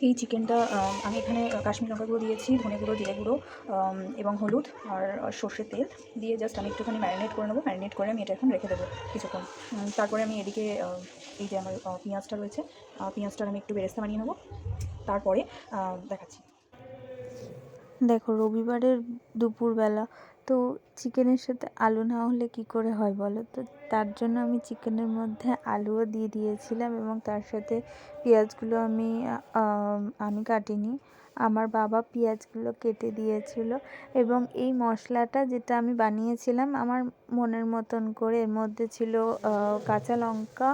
এই চিকেনটা আমি এখানে কাশ্মীরি লঙ্কা গুঁড়ো দিয়েছি, ধনে গুঁড়ো, জিরে গুঁড়ো এবং হলুদ আর সর্ষের তেল দিয়ে জাস্ট আমি একটুখানি ম্যারিনেট করে নেবো। ম্যারিনেট করে আমি এটা এখন রেখে দেবো কিছুক্ষণ। তারপরে আমি এদিকে এই যে আমার পেঁয়াজটা রয়েছে, পেঁয়াজটার আমি একটু বেরেস্তা বানিয়ে নেবো। তারপরে দেখাচ্ছি। দেখো, রবিবারের দুপুরবেলা তো চিকেনের সাথে আলু না হলে কি করে হয় বলো তো? তার জন্য আমি চিকেনের মধ্যে আলুও দিয়ে দিয়েছিলাম এবং তার সাথে পেঁয়াজগুলো আমি কাটিনি, আমার বাবা পেঁয়াজগুলো কেটে দিয়েছিল। এবং এই মশলাটা যেটা আমি বানিয়েছিলাম আমার মনের মতন করে, এর মধ্যে ছিল কাঁচা লঙ্কা,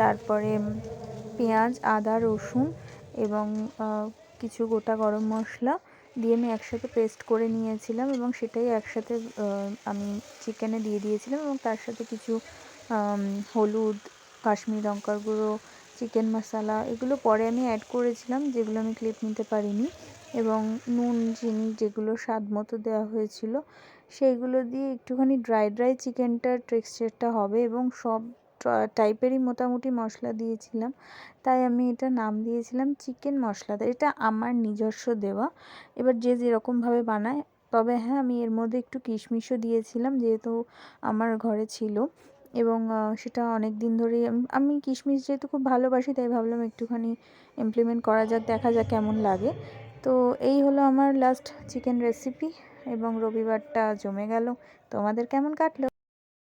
তারপরে পেঁয়াজ, আদা, রসুন এবং কিছু গোটা গরম মশলা দিয়ে আমি একসাথে পেস্ট করে নিয়েছিলাম এবং সেটাই একসাথে আমি চিকেনে দিয়ে দিয়েছিলাম। এবং তার সাথে কিছু হলুদ, কাশ্মীরি লঙ্কার গুঁড়ো, চিকেন মশলা এগুলো পরে আমি অ্যাড করেছিলাম, যেগুলো আমি ক্লিপ নিতে পারিনি। এবং নুন, চিনি যেগুলো স্বাদ মতো দেওয়া হয়েছিল সেইগুলো দিয়ে একটুখানি ড্রাই চিকেনটার টেক্সচারটা হবে। এবং সব টাইপেরই মোটামুটি মশলা দিয়েছিলাম, তাই আমি এটা নাম দিয়েছিলাম চিকেন মশলাদার। এটা আমার নিজস্ব দেওয়া, এবার যে যেরকমভাবে বানায়। তবে হ্যাঁ, আমি এর মধ্যে একটু কিশমিশও দিয়েছিলাম, যেহেতু আমার ঘরে ছিল এবং সেটা অনেক দিন ধরেই আমি কিশমিশ যেহেতু খুব ভালোবাসি, তাই ভাবলাম একটুখানি ইমপ্লিমেন্ট করা যাক, দেখা যাক কেমন লাগে। তো এই হলো আমার লাস্ট চিকেন রেসিপি এবং রবিবারটা জমে গেল। তোমাদের কেমন কাটলো?